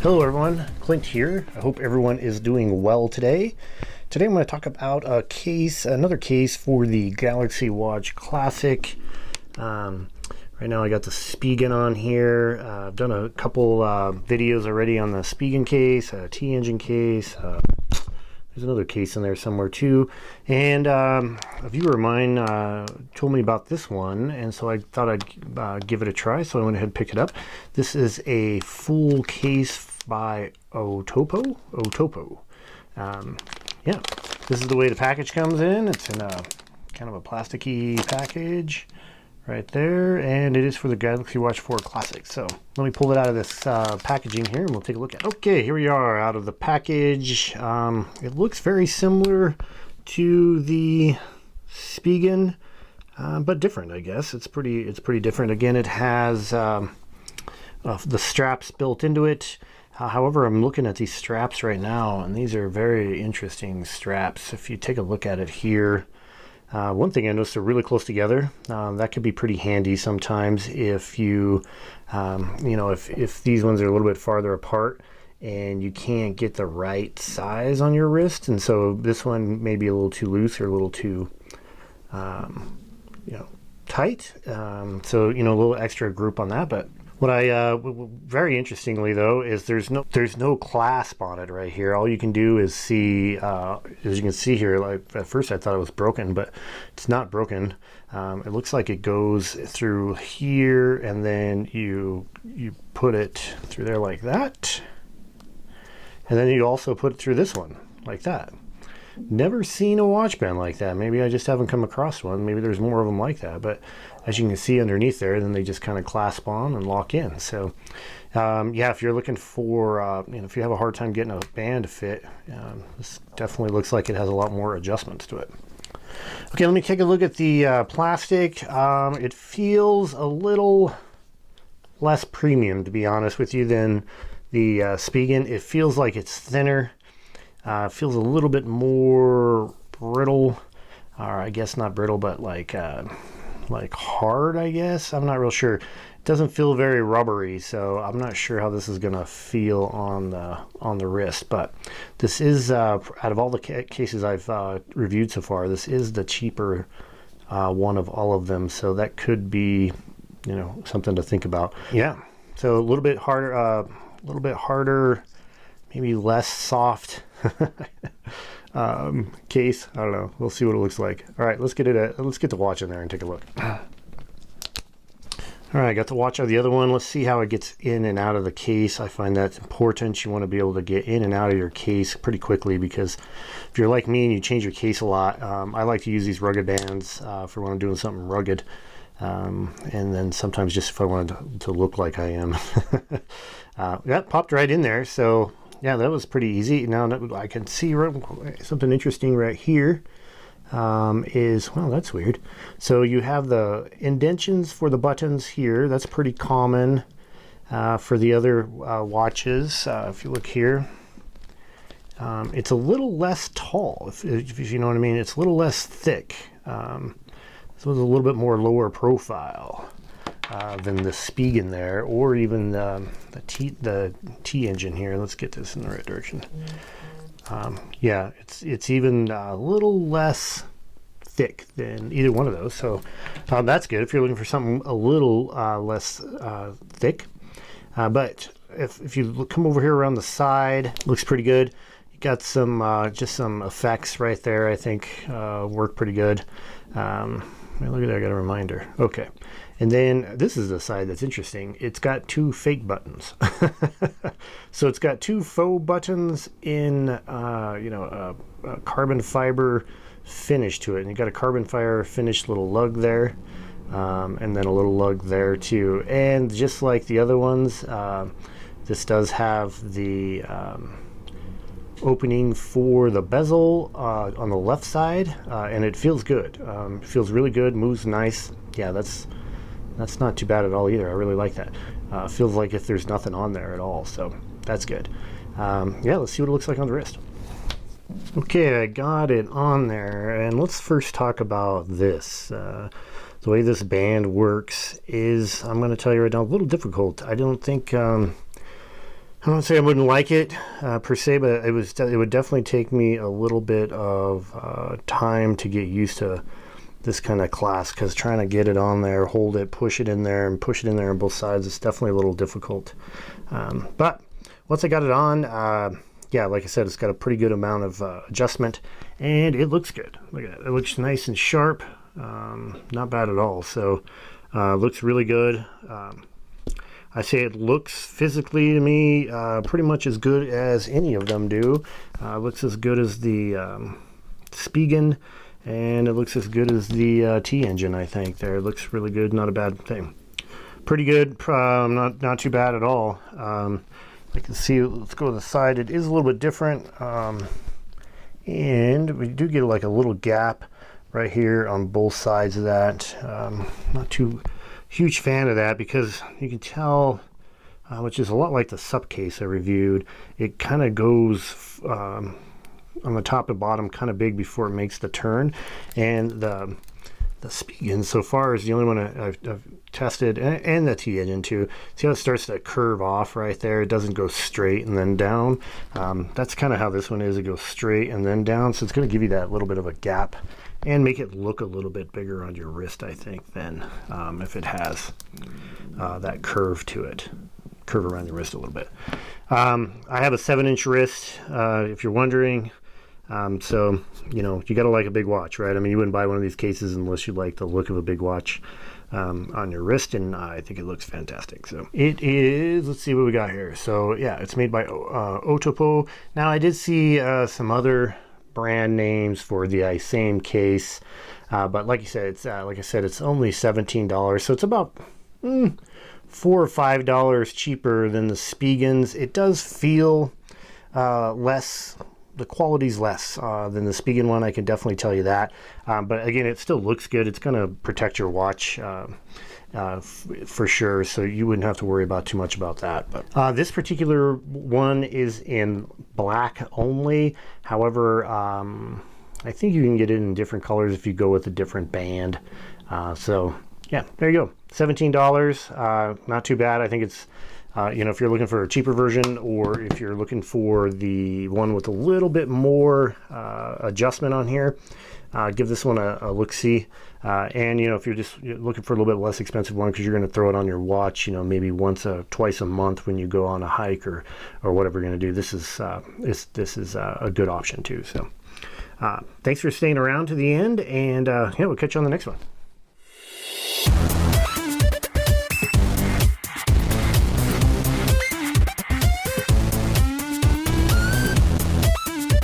Hello everyone, Clint here. I hope everyone is doing well today. Today I'm going to talk about another case for the Galaxy Watch Classic. Right now I got the Spigen on here. I've done a couple videos already on the Spigen case, a T-engine case. There's another case in there somewhere too. And a viewer of mine told me about this one, and so I thought I'd give it a try, so I went ahead and picked it up. This is a full case by OTOPO. Yeah, this is the way the package comes in. It's in a kind of a plasticky package right there, and it is for the Galaxy Watch 4 Classic. So let me pull it out of this packaging here and we'll take a look at it. Okay, here we are out of the package. It looks very similar to the Spigen, but different, I guess. It's pretty different. Again, it has the straps built into it. However, I'm looking at these straps right now, and these are very interesting straps. If you take a look at it here, one thing I noticed, they're really close together. That could be pretty handy sometimes if you, if these ones are a little bit farther apart and you can't get the right size on your wrist. And so this one may be a little too loose or a little too, tight. So, a little extra group on that. But what I very interestingly though is there's no clasp on it right here. All you can do is see, as you can see here, like at first I thought it was broken, but it's not broken. It looks like it goes through here, and then you put it through there like that, and then you also put it through this one like that. Never seen a watch band like that. Maybe I just haven't come across one. Maybe there's more of them like that, but as you can see underneath there, then they just kind of clasp on and lock in. So yeah, if you're looking for if you have a hard time getting a band to fit, this definitely looks like it has a lot more adjustments to it. Okay, let me take a look at the plastic. It feels a little less premium, to be honest with you, than the Spigen. It feels like it's thinner. Feels a little bit more brittle, or I guess not brittle, but like hard, I guess. I'm not real sure. It doesn't feel very rubbery, so I'm not sure how this is gonna feel on the wrist. But this is out of all the cases I've reviewed so far, this is the cheaper one of all of them. So that could be, something to think about. Yeah. So a little bit harder, maybe less soft case. I don't know. We'll see what it looks like. All right, let's get the watch in there and take a look. All right, I got the watch out of the other one. Let's see how it gets in and out of the case. I find that's important. You want to be able to get in and out of your case pretty quickly, because if you're like me and you change your case a lot, I like to use these rugged bands for when I'm doing something rugged. And then sometimes just if I wanted to look like I am. That popped right in there. So yeah, that was pretty easy. Now I can see something interesting right here. Well, that's weird. So you have the indentions for the buttons here. That's pretty common for the other watches. If you look here, it's a little less tall, if you know what I mean. It's a little less thick. So it's a little bit more lower profile than the Spigen there, or even the T-engine here. Let's get this in the right direction. Yeah, it's even a little less thick than either one of those. So that's good if you're looking for something a little less thick. But if you come over here around the side, looks pretty good. You got some just some effects right there. I think work pretty good. Look at that, I got a reminder. Okay. And then this is the side that's interesting. It's got two fake buttons. So it's got two faux buttons in, a carbon fiber finish to it. And you got a carbon fiber finish little lug there, and then a little lug there too. And just like the other ones, this does have the opening for the bezel on the left side, and it feels good. It feels really good, moves nice. Yeah, that's not too bad at all either. I really like that. Feels like if there's nothing on there at all, so that's good. Yeah, let's see what it looks like on the wrist. Okay, I got it on there, and let's first talk about this. The way this band works is, I'm going to tell you right now, a little difficult. I don't think I don't say I wouldn't like it per se, but it would definitely take me a little bit of time to get used to this kind of class, because trying to get it on there, hold it, push it in there, and push it in there on both sides is definitely a little difficult. But once I got it on, yeah, like I said, it's got a pretty good amount of adjustment, and it looks good. Look at that. It looks nice and sharp. Not bad at all. So looks really good. I say it looks physically to me pretty much as good as any of them do. Looks as good as the Spigen, and it looks as good as the T-engine, I think. There, it looks really good. Not a bad thing. Pretty good. Not too bad at all. I can see, let's go to the side. It is a little bit different. And we do get like a little gap right here on both sides of that. Not too huge fan of that, because you can tell, which is a lot like the SUP case I reviewed, it kind of goes on the top and bottom kind of big before it makes the turn. And the Spigen so far is the only one I've tested, and the T-engine too. See how it starts to curve off right there? It doesn't go straight and then down. That's kind of how this one is. It goes straight and then down, so it's going to give you that little bit of a gap and make it look a little bit bigger on your wrist, I think, than if it has that curve to it. Curve around the wrist a little bit. I have a 7-inch wrist, if you're wondering. So, you know, you got to like a big watch, right? I mean, you wouldn't buy one of these cases unless you like the look of a big watch on your wrist, and I think it looks fantastic. So it is, let's see what we got here. So yeah, it's made by OTOPO. Now I did see some other brand names for the same case, but like you said, it's like I said, it's only $17, so it's about $4 or $5 cheaper than the Spigens. It does feel less. The quality's less than the Spigen one, I can definitely tell you that. But again, it still looks good. It's going to protect your watch for sure, so you wouldn't have to worry about too much about that. But this particular one is in black only. However, I think you can get it in different colors if you go with a different band. So yeah, there you go. $17, not too bad. I think it's you know, if you're looking for a cheaper version, or if you're looking for the one with a little bit more adjustment on here, give this one a look-see. And, you know, if you're just looking for a little bit less expensive one because you're going to throw it on your watch, you know, maybe twice a month when you go on a hike or whatever you're going to do, this is a good option too. So thanks for staying around to the end, and yeah, we'll catch you on the next one.